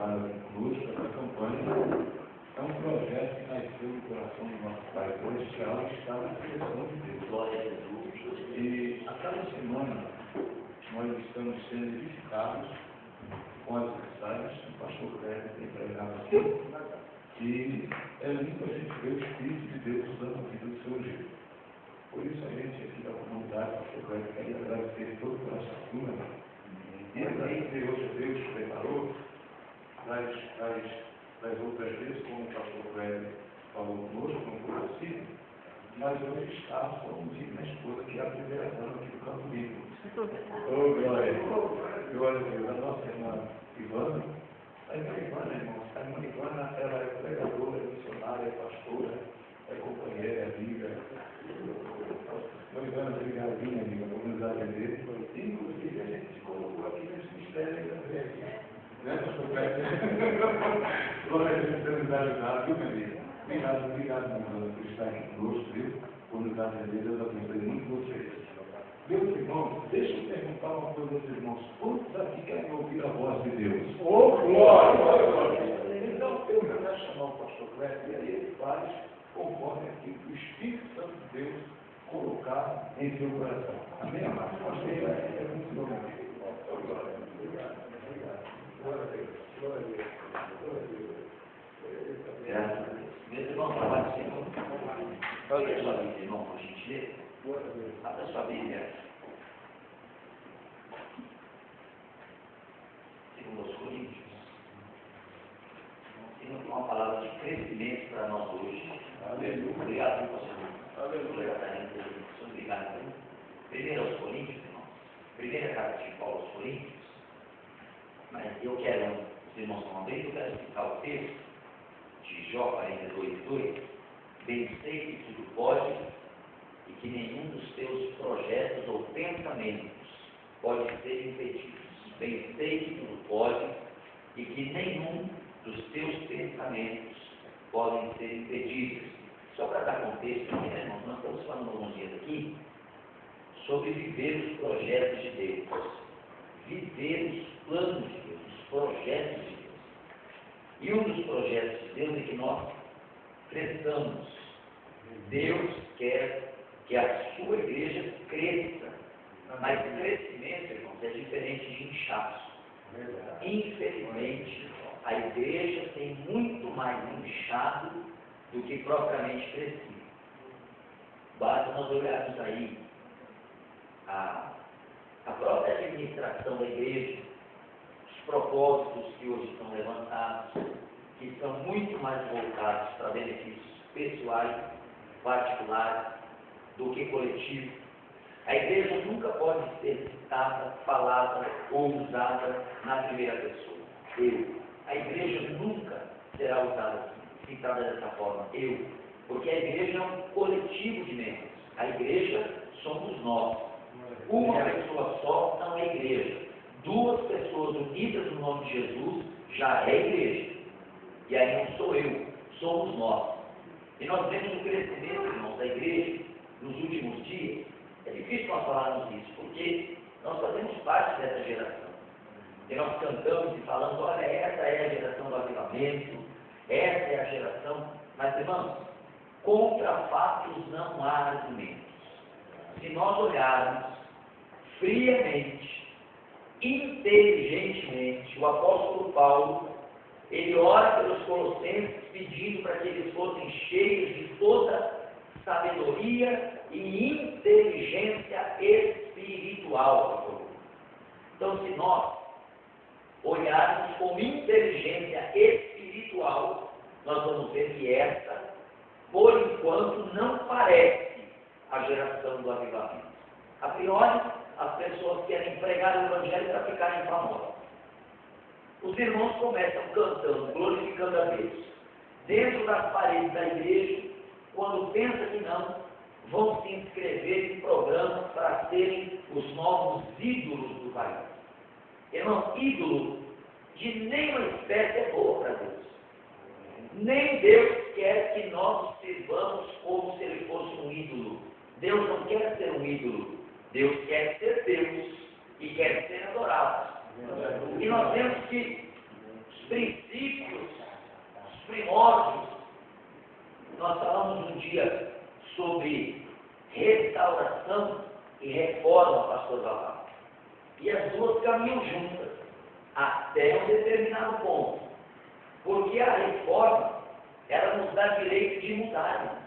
trabalham aqui conosco, essa campanha é um projeto que nasceu no coração do nosso Pai Celestial e está na direção de Deus. Glória a Jesus. E a cada semana nós estamos sendo edificados com as mensagens que o pastor Cléber tem pregado aqui. E é lindo a gente ver o Espírito de Deus usando a vida do seu jeito. Por isso a gente aqui da comunidade, pastor Cléber, quer agradecer todo por essa turma. E agradecer hoje a Deus que preparou das outras vezes, como o pastor Cléber falou conosco, não foi possível, mas hoje está só um dia minha esposa, que é a primeira dama aqui do Campo Limpo. Oh, glória! Glória a Deus. A nossa irmã Ivana, a irmã Ivana, irmãos, a irmã Ivana, ela é pregadora, missionária, pastora, é companheira, é amiga. Irmã Ivana, obrigado, minha amiga, por nos atender. Inclusive, a gente se colocou aqui nesse mistério também. Né, pastor Cléber? Glória a Deus por nos ajudar, viu, minha amiga? Obrigado, minha irmã, por estar aqui conosco, viu? Por nos atender, Deus abençoe muito vocês. Meus irmãos, deixa eu perguntar uma coisa aos irmãos. Quantos aqui querem ouvir a voz de Deus? Oh, glória! Então, eu quero chamar o pastor Cléber e aí ele faz conforme aquilo que o Espírito Santo de Deus colocar em seu coração. Amém, amados? Amém. É muito bom. Glória. Obrigado. Glória a Deus. Glória a Deus. Glória a Deus. Graças a Deus. Meus irmãos, trabalho do Senhor. Olha a sua Bíblia, irmão, por gentileza. Abra a sua Bíblia. Segundo os Coríntios. Temos uma palavra de crescimento para nós hoje. Aleluia. Obrigado, pastor. Aleluia. Obrigado. Primeiro aos Coríntios, irmão. Primeira carta de Paulo aos Coríntios. Mas eu quero, os irmãos estão abrindo, eu quero explicar o texto de Jó 42:2. Bem sei que tudo pode e que nenhum dos teus projetos ou pensamentos pode ser impedido. Bem sei que tudo pode e que nenhum dos teus pensamentos podem ser impedidos. Só para dar contexto aqui, né, irmãos? Nós estamos falando alguns dias aqui sobre viver os projetos de Deus. Viver os planos de Deus, os projetos de Deus. E um dos projetos de Deus é que nós cresçamos. Deus quer que a sua igreja cresça. Mas crescimento, irmãos, é diferente de inchaço. Infelizmente, a igreja tem muito mais inchado do que propriamente crescido. Basta nós olharmos aí a própria administração da igreja, os propósitos que hoje são levantados, que são muito mais voltados para benefícios pessoais, particulares, do que coletivos. A igreja nunca pode ser citada, falada ou usada na primeira pessoa. Eu. A igreja nunca será usada assim, citada dessa forma. Eu. Porque a igreja é um coletivo de membros. A igreja somos nós. Uma pessoa só não é igreja. Duas pessoas unidas no nome de Jesus já é igreja. E aí não sou eu, somos nós. E nós vemos o crescimento, irmãos, da igreja nos últimos dias. É difícil nós falarmos isso, porque nós fazemos parte dessa geração. E nós cantamos e falamos, olha, essa é a geração do avivamento, essa é a geração. Mas, irmãos, contra fatos não há argumentos. Se nós olharmos friamente, inteligentemente, o apóstolo Paulo, ele ora pelos colossenses pedindo para que eles fossem cheios de toda sabedoria e inteligência espiritual. Então, se nós olharmos com inteligência espiritual, nós vamos ver que essa, por enquanto, não parece a geração do avivamento. A priori, as pessoas querem pregar o evangelho para ficarem famosas. Os irmãos começam cantando, glorificando a Deus, dentro das paredes da igreja, quando pensam que não, vão se inscrever em programas para serem os novos ídolos do país. Irmão, ídolo de nenhuma espécie é boa para Deus. Nem Deus quer que nós o sirvamos como se ele fosse um ídolo. Deus não quer ser um ídolo. Deus quer ser Deus e quer ser adorado. E nós temos que princípios, os primórdios. Nós falamos um dia sobre restauração e reforma, pastor Valado. E as duas caminham juntas, até um determinado ponto. Porque a reforma, ela nos dá direito de mudarmos.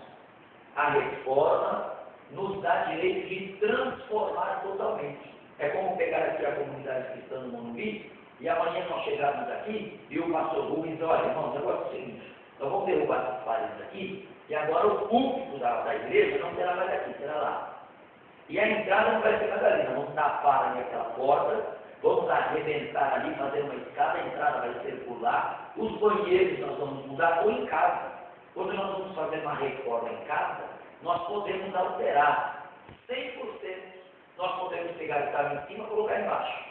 A reforma nos dá direito de transformar totalmente. É como pegar aqui a comunidade cristã no Morumbi, e amanhã nós chegarmos aqui, e o pastor Rubens diz, olha, irmãos, o negócio é o seguinte, nós vamos derrubar essas paredes aqui, e agora o púlpito da igreja não será mais aqui, será lá. E a entrada não vai ser mais ali, nós vamos tapar ali aquela porta, vamos arrebentar ali, fazer uma escada, a entrada vai ser por lá, os banheiros nós vamos mudar, ou em casa. Quando nós vamos fazer uma reforma em casa, nós podemos alterar 100%. Nós podemos pegar o cabo em cima e colocar embaixo.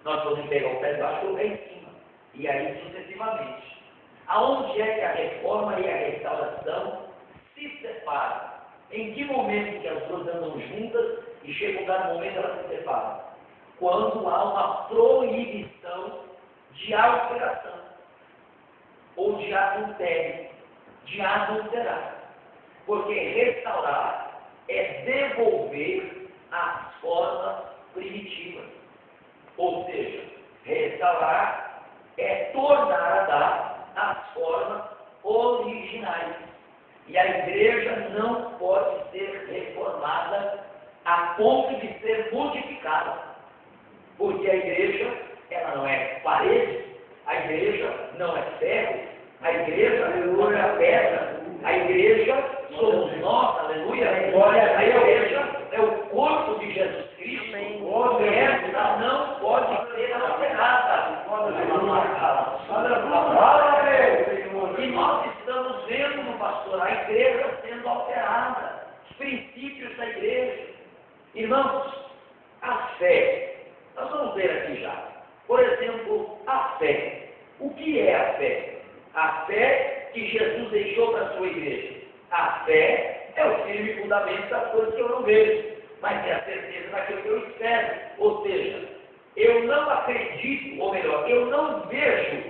Nós podemos pegar o pé de baixo e colocar em cima. E aí sucessivamente. Aonde é que a reforma e a restauração se separam? Em que momento que as duas andam juntas e chega um dado momento elas se separam? Quando há uma proibição de alteração ou de adultério, de adulterar. Porque restaurar é devolver as formas primitivas. Ou seja, restaurar é tornar a dar as formas originais. E a igreja não pode ser reformada a ponto de ser modificada. Porque a igreja, ela não é parede, a igreja não é ferro, a igreja não é pedra, a igreja somos nós, aleluia, a igreja é o corpo de Jesus Cristo, e essa não pode ser alterada. E nós estamos vendo no pastor a igreja sendo alterada, os princípios da igreja. Irmãos, a fé, nós vamos ver aqui já. Por exemplo, a fé. O que é a fé? A fé que Jesus deixou para a sua igreja. A fé é o firme fundamento das coisas que eu não vejo, mas é a certeza daquilo que eu espero. Ou seja, eu não acredito, ou melhor, eu não vejo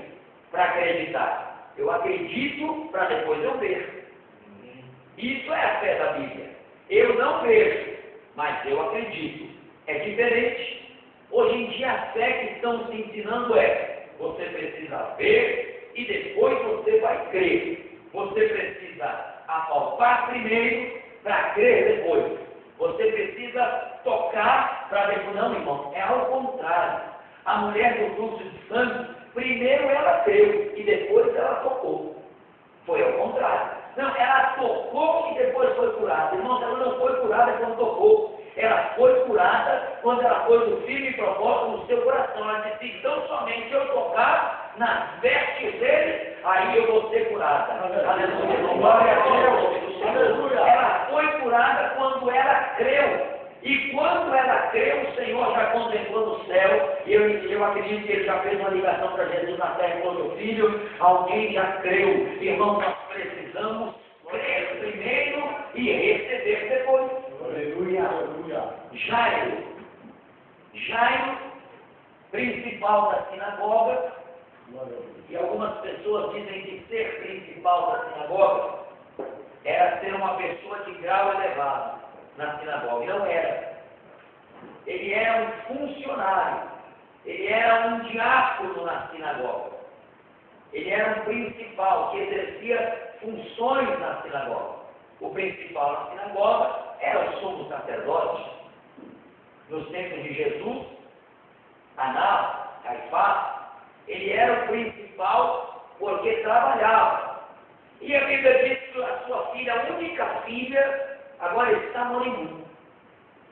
para acreditar. Eu acredito para depois eu ver. Isso é a fé da Bíblia. Eu não vejo, mas eu acredito. É diferente. Hoje em dia a fé que estão se ensinando é: você precisa ver e depois você vai crer. Você precisa apalpar primeiro para crer depois. Você precisa tocar para depois. Não, irmão, é ao contrário. A mulher do fluxo de sangue, primeiro ela creu e depois ela tocou. Foi ao contrário. Não, ela tocou e depois foi curada. Irmão, ela não foi curada quando tocou. Ela foi curada quando ela pôs o firme propósito no seu coração. Ela disse: então somente eu tocar nas vestes dele, aí eu vou ser curada. Aleluia. Glória a Deus. Aleluia. Ela foi curada quando ela creu. E quando ela creu, o Senhor já contemplou no céu. E eu acredito que ele já fez uma ligação para Jesus na terra com o meu filho. Alguém já creu. Irmão, nós precisamos crer primeiro e receber depois. Aleluia, aleluia. Jairo, principal da sinagoga, e algumas pessoas dizem que ser principal da sinagoga era ser uma pessoa de grau elevado na sinagoga. Não era. Ele era um funcionário, ele era um diácono na sinagoga, ele era um principal que exercia funções na sinagoga. O principal na sinagoga era o sumo sacerdote. Nos tempos de Jesus, Anás, Caifás, ele era o principal porque trabalhava. E a Bíblia diz que a sua filha, a única filha, agora está moribunda,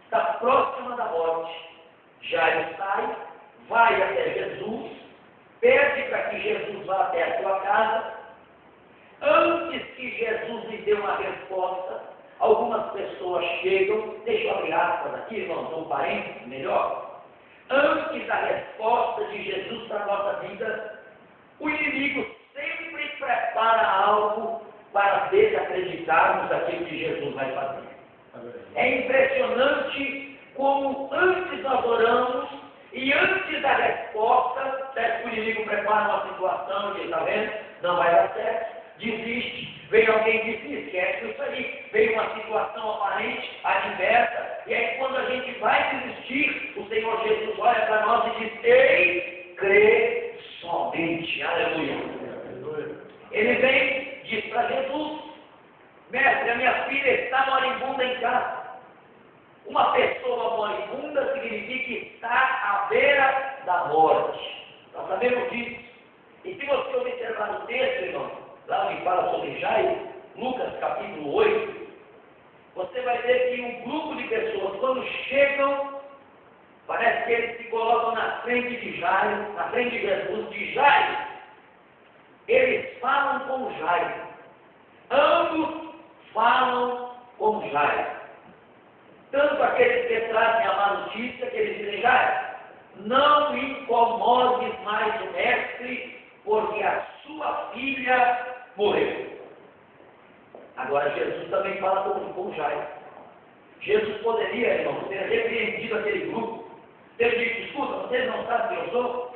está próxima da morte. Jairo sai, vai até Jesus, pede para que Jesus vá até a sua casa. Antes que Jesus lhe dê uma resposta, algumas pessoas chegam, deixa eu abrir aspas aqui, irmãos, ou parênteses, melhor. Antes da resposta de Jesus para a nossa vida, o inimigo sempre prepara algo para desacreditarmos daquilo que Jesus vai fazer. É impressionante como antes nós oramos E antes da resposta, certo, o inimigo prepara uma situação e diz, está vendo? Não vai dar certo, desiste. Vem alguém e diz, esquece isso aí. Vem uma situação aparente, adversa, e aí quando a gente vai desistir, o Senhor Jesus olha para nós e diz, ei, crê somente. Aleluia. Ele vem, diz para Jesus, mestre, a minha filha está moribunda em casa. Uma pessoa moribunda significa estar à beira da morte. Nós sabemos disso. E se você observar o texto, irmão, lá onde fala sobre Jairo, Lucas capítulo 8, você vai ver que um grupo de pessoas, quando chegam, parece que eles se colocam na frente de Jairo, na frente de Jesus, de Jairo. Eles falam com Jairo. Ambos falam com Jairo. Tanto aqueles que trazem a má notícia, que eles dizem, Jairo, não incomodes mais o mestre, porque a sua filha morreu. Agora Jesus também fala com Jairo. Jesus poderia, irmão, ter repreendido aquele grupo, ter dito, escuta, vocês não sabem quem eu sou?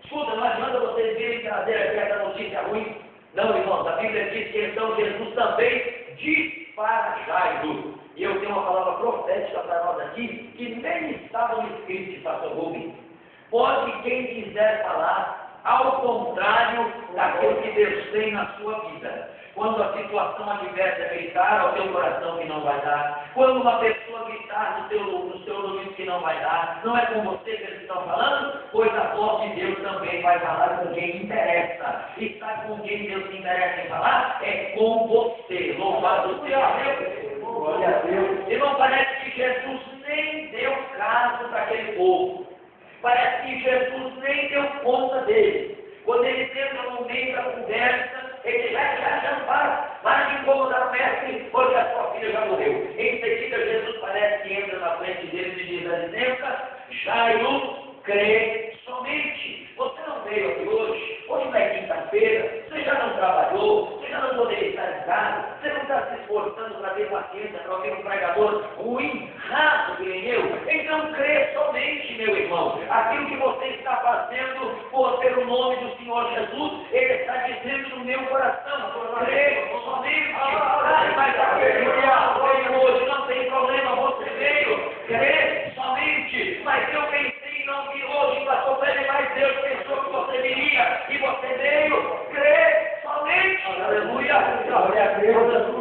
Escuta, não adianta vocês virem trazer aqui essa notícia ruim. Não, irmãos, a Bíblia diz que então Jesus também diz para Jairo. E eu tenho uma palavra profética para nós aqui, que nem estava no escrito, pastor Rubens. Pode quem quiser falar, ao contrário daquilo que Deus tem na sua vida. Quando a situação adversa gritar ao teu coração que não vai dar, quando uma pessoa gritar no teu ouvido que não vai dar, não é com você que eles estão falando, pois a voz de Deus também vai falar com quem interessa. E sabe com quem Deus se interessa em falar? É com você. Louvado seja Deus. Glória a Deus. E não parece que Jesus nem deu caso para aquele povo. Parece que Jesus nem deu conta dele. Quando ele entra no meio da conversa, ele já para de incomodar o mestre, porque a sua filha já morreu. Em seguida, Jesus parece que entra na frente dele e diz a licença, Jairo, crê somente. Você não veio aqui hoje não é quinta-feira, você já não trabalhou, você já não poderia estar em casa, você não está se esforçando para ter paciência, para ouvir um pregador ruim, raso que nem eu. Então crê somente, meu irmão. Aquilo que você está fazendo por ter o nome do Senhor Jesus, Ele está dizendo no meu coração, crê somente. Mas a veio hoje, não tem problema, você veio, crê somente. Mas eu pensei em não vir hoje, pastor Pedro, mas Deus pensou que você viria, e você veio, crê somente. Aleluia.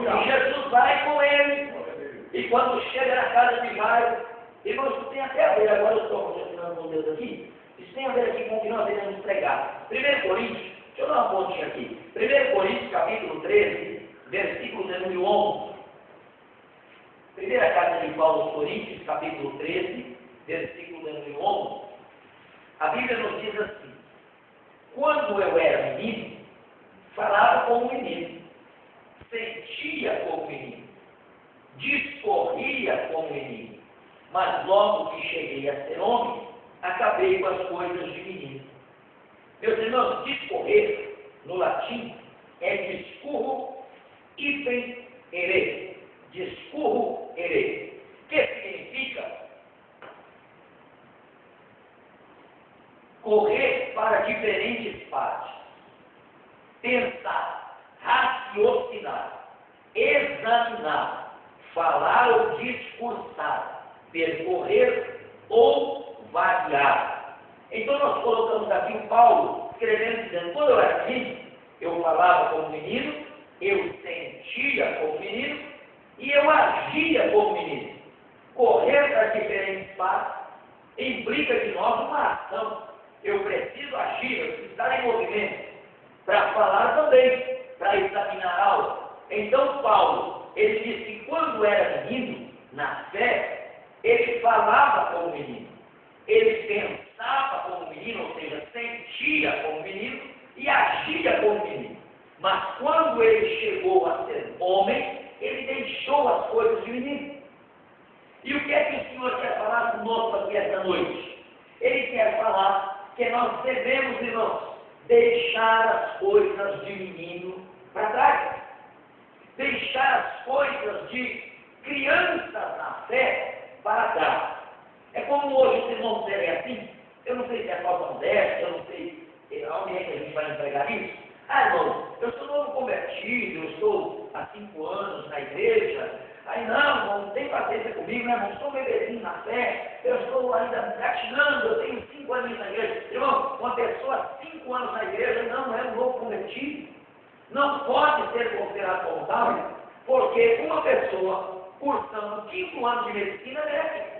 E Jesus vai com ele. E quando chega na casa de Jairo, irmãos, isso tem até a ver, agora eu estou continuando com Deus aqui, isso tem a ver aqui com o que nós iremos pregar. 1 Coríntios, deixa eu dar uma pontinha aqui. 1 Coríntios, capítulo 13, versículo de número 11. Primeira carta de Paulo aos Coríntios, capítulo 13, versículo de número 11. A Bíblia nos diz assim, quando eu era menino, falava como menino, sentia como menino, discorria como menino, mas logo que cheguei a ser homem, acabei com as coisas de menino. Meus irmãos, discorrer, no latim, é discurro idem ere. Discurro ere. Que significa correr para diferentes partes, pensar, raciocinar, examinar, falar ou discursar, percorrer ou vaguear. Então nós colocamos aqui o Paulo escrevendo, dizendo, quando eu era menino, eu falava como menino, eu sentia como menino e eu agia como menino. Correr para diferentes partes implica de nós uma ação. Eu preciso agir, eu preciso estar em movimento. Para falar também, para examinar algo. Então Paulo, ele disse que quando era menino, na fé, ele falava como menino. Ele pensava como menino, ou seja, sentia como menino e agia como menino. Mas quando ele chegou a ser homem, ele deixou as coisas de menino. E o que é que o Senhor quer falar conosco aqui esta noite? Ele quer falar que nós devemos, irmãos, deixar as coisas de menino para trás. Deixar as coisas de crianças na fé para trás. É como hoje os irmãos serem assim, Eu não sei se é falta modéstia, eu não sei onde é que a gente vai entregar isso. Ah, irmão, eu sou novo convertido, eu estou há 5 anos na igreja. Aí não tem paciência comigo, né, irmão? Sou bebezinho na fé, eu estou ainda gatinando, eu tenho 5 anos na igreja. Irmão, uma pessoa há 5 anos na igreja não é um novo convertido. Não pode ser considerado como tal, porque uma pessoa cursando o 5º ano de medicina é médico.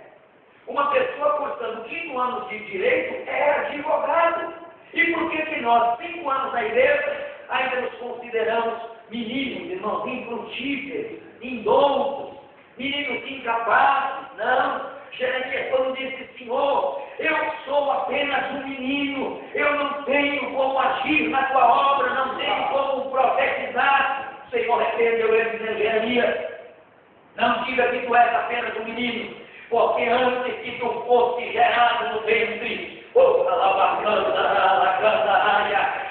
Uma pessoa cursando o 5º ano de direito é advogado. E por que nós, 5 anos na igreja, ainda nos consideramos meninos, irmãos, infrutíferos, indoutos, meninos incapazes? Não. Jeremias, quando disse: Senhor, eu sou apenas um menino, eu não tenho como agir na tua obra, não tenho como profetizar. O Senhor repreendeu ele, dizendo: Jeremias, não diga que tu és apenas um menino, porque antes que tu fosse gerado no ventre,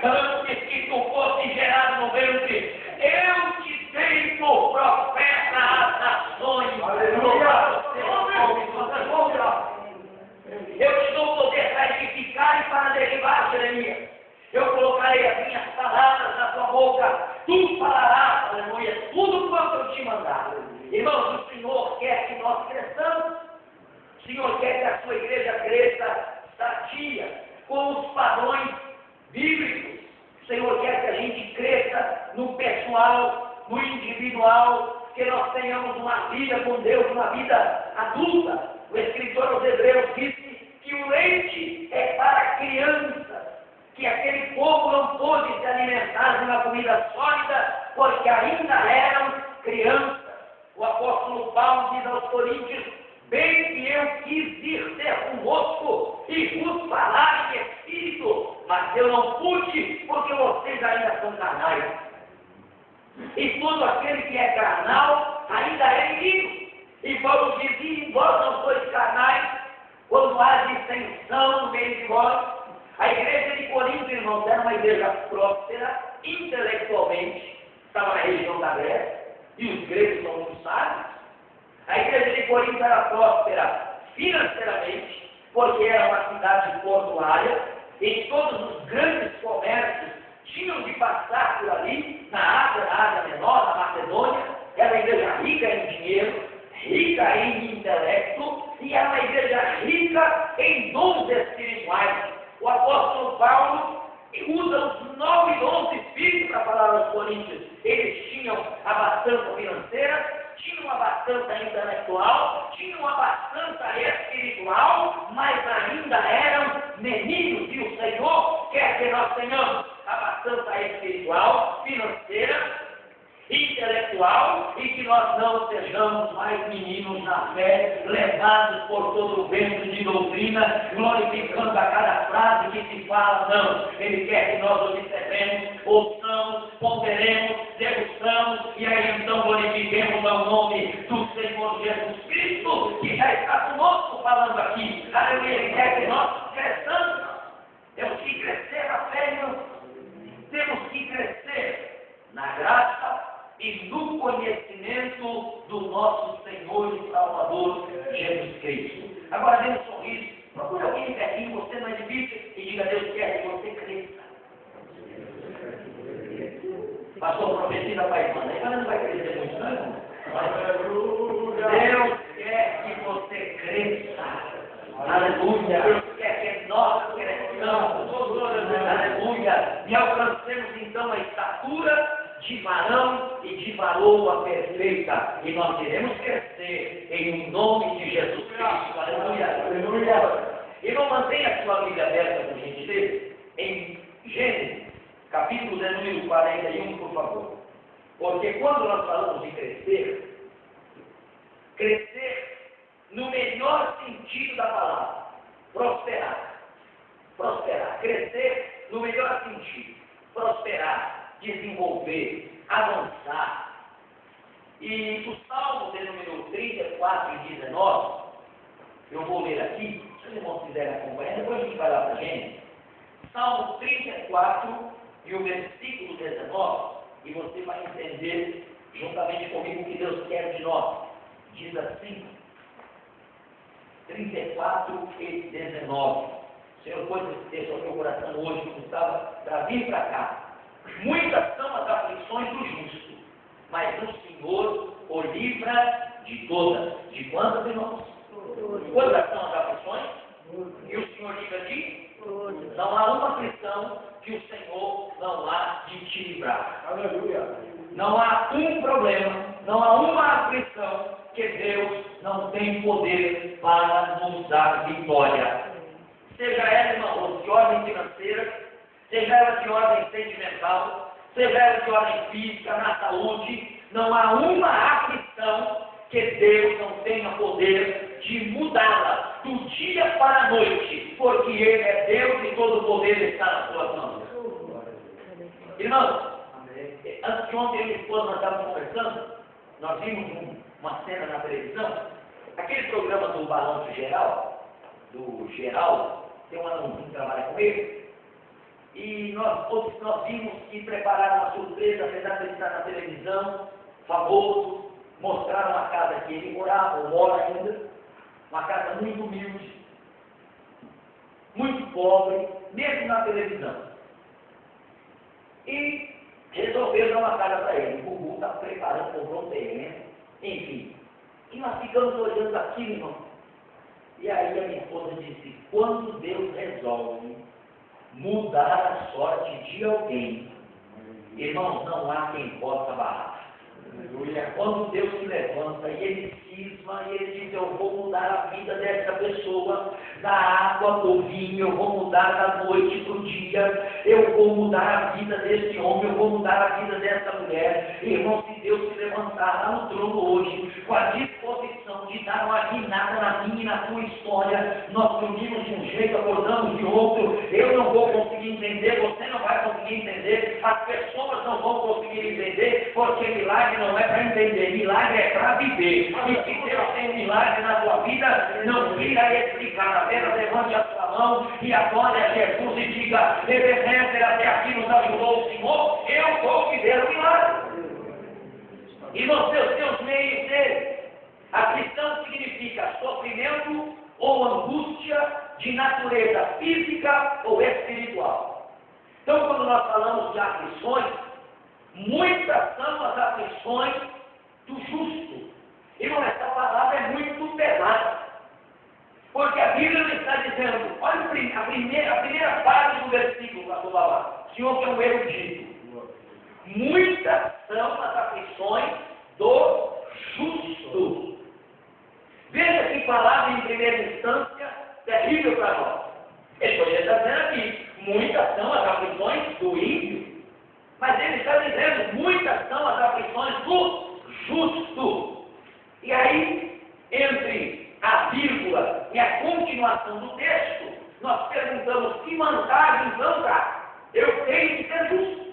antes que tu fosse gerado no ventre, eu te dei por profeta às nações. Eu te dou poder para edificar e para derribar, Jeremias. Eu colocarei as minhas palavras na tua boca, tu falarás, aleluia, tudo quanto eu te mandar. Irmãos, o Senhor quer que nós cresçamos. O Senhor quer que a sua igreja cresça sadia, com os padrões bíblicos. O Senhor quer que a gente cresça no pessoal, no individual, que nós tenhamos uma vida com Deus, uma vida adulta. O escritor aos Hebreus disse que o leite é para crianças, que aquele povo não pôde se alimentar de uma comida sólida, porque ainda eram crianças. O apóstolo Paulo diz aos Coríntios: bem que eu quis ir ter convosco e vos falar em espírito, mas eu não pude, porque vocês ainda são carnais. E todo aquele que é carnal ainda é inimigo. E Paulo dizia: embora não sois carnais, quando há dissensão no meio de vós. A igreja de Corinto, irmãos, era uma igreja próspera intelectualmente, estava na região da Grécia, e os gregos são muito sábios. A igreja de Corinto era próspera financeiramente, porque era uma cidade portuária, e todos os grandes comércios tinham de passar por ali, na Ásia Menor, na Macedônia. Era uma igreja rica em dinheiro, rica em intelecto, e era uma igreja rica em dons espirituais. O apóstolo Paulo usa os 9 dons espíritos para falar aos coríntios. Eles tinham a abastança financeira, tinham a abastança intelectual, tinham a abastança espiritual, mas ainda eram meninos. E o Senhor quer que nós tenhamos a abastança espiritual, financeira, intelectual, e que nós não sejamos mais meninos na fé, levados por todo o vento de doutrina, glorificando a cada frase que se fala. Não, Ele quer que nós observemos, ouçamos, ponderemos, degustamos, e aí então glorifiquemos ao nome do Senhor Jesus Cristo, que já está conosco falando aqui. Aleluia. Ele quer que nós cresçamos. Temos que crescer na fé, irmãos. Temos que crescer na graça e no conhecimento do nosso Senhor e Salvador Jesus Cristo. Agora dê um sorriso, procure alguém pertinho, você não é difícil, e diga: Deus quer que você cresça. Pastor, prometida para a irmã, a irmã não vai crescer muito, não, irmão? Deus quer que você cresça. Aleluia. Deus quer que nós cresçamos. Aleluia. E alcancemos então a estatura de varão e de varoa perfeita, e nós iremos crescer em nome de Jesus Cristo. Aleluia. Aleluia. E não mantenha a sua Bíblia aberta, por gentileza, em Gênesis, capítulo de número 41, por favor. Porque quando nós falamos de crescer, crescer no melhor sentido da palavra, prosperar, crescer no melhor sentido, prosperar, desenvolver, avançar. E o Salmo de número 34 e 19, eu vou ler aqui, se os irmãos quiserem acompanhar, depois a gente vai lá para a gente. Salmo 34 e o versículo 19, e você vai entender juntamente comigo o que Deus quer de nós. Diz assim, 34 e 19, Senhor pôs esse ao meu coração hoje, quando estava para vir para cá. Muitas são as aflições do justo, mas o Senhor o livra de todas. De quantas, irmãos? Quantas são as aflições? E o Senhor livra de? Não há uma aflição que o Senhor não há de te livrar. Aleluia. Não há um problema, não há uma aflição que Deus não tem poder para nos dar vitória. Seja ela, irmão, de ordem financeira, seja ela de ordem sentimental, seja ela de ordem física, na saúde, não há uma aflição que Deus não tenha poder de mudá-la do dia para a noite, porque Ele é Deus e todo o poder está nas suas mãos. Irmãos, antes de ontem eu e minha esposa nós estávamos conversando, nós vimos uma cena na televisão, aquele programa do Balão do Geraldo, tem um anãozinho que trabalha com ele, e nós vimos que prepararam uma surpresa, apesar de ele estar na televisão, famoso, mostraram a casa que ele morava, ou mora ainda, uma casa muito humilde, muito pobre, mesmo na televisão. E resolveram dar uma casa para ele. O Gugu está preparando, comprou um terreno, enfim. E nós ficamos olhando aquilo, irmão. E aí a minha esposa disse, quando Deus resolve mudar a sorte de alguém, irmãos, não há quem possa barrar. Quando Deus se levanta e Ele cisma e Ele diz, eu vou mudar a vida dessa pessoa, da água do vinho, eu vou mudar da noite para o dia, eu vou mudar a vida desse homem, eu vou mudar a vida dessa mulher. Irmão, se Deus se levantar lá no trono hoje, com a disposição de dar uma guinada na minha e na tua história, nós dormimos de um jeito, acordamos de outro, eu não vou conseguir entender, você não vai conseguir entender, as pessoas não vão conseguir entender, porque milagre não é para entender, milagre é para viver. E se Deus tem um milagre na tua vida, não queira explicar, apenas levante a sua mão e adore a Jesus e diga, Ebenezer, até aqui nos ajudou o Senhor, eu vou viver o milagre. E nos seus meios dele, aflição significa sofrimento ou angústia de natureza física ou espiritual. Então, quando nós falamos de aflições, muitas são as aflições do justo. Irmão, essa palavra é muito pesada. Porque a Bíblia não está dizendo, olha a primeira parte do versículo, pastor Babá, o senhor que é um erudito. Muitas são as aflições do justo. Veja que palavra em primeira instância terrível para nós. Ele poderia estar dizendo aqui, muitas são as aflições do ímpio. Mas ele está dizendo, muitas são as aflições do justo. E aí, entre a vírgula e a continuação do texto, nós perguntamos, que vantagem então dá? Eu tenho que ser justo.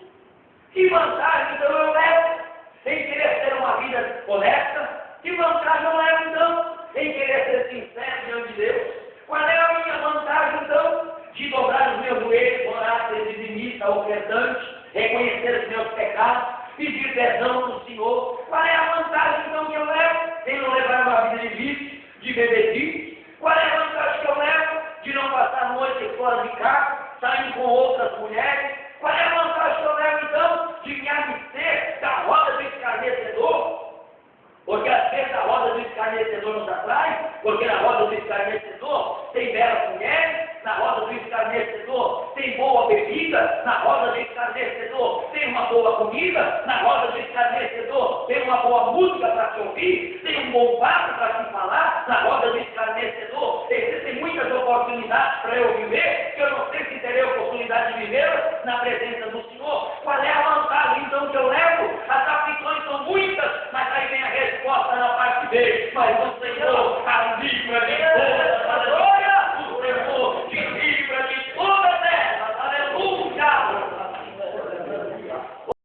Que vantagem então eu levo em querer ter uma vida honesta? Que vantagem eu levo então em querer ser sincero diante de Deus? Qual é a minha vantagem então de dobrar os meus joelhos, orar, ser dizimista, ofertante, reconhecer os meus pecados, pedir perdão do Senhor? Qual é a vantagem então que eu levo em não levar uma vida de vício, de bebedice? Qual é a vantagem que eu levo de não passar noite fora de casa, saindo com outras mulheres? Qual é a vantagem que eu levo então de me abster da roda do escarnecedor? Porque às vezes a roda do escarnecedor nos atrai, porque na roda do escarnecedor tem belas mulheres, na roda do escarnecedor tem boa bebida, na roda do escarnecedor tem uma boa comida, na roda do escarnecedor tem uma boa música para te ouvir, tem um bom papo para te falar, na roda do escarnecedor existem muitas oportunidades para eu viver, que eu não sei se terei oportunidade de viver na presença do Senhor,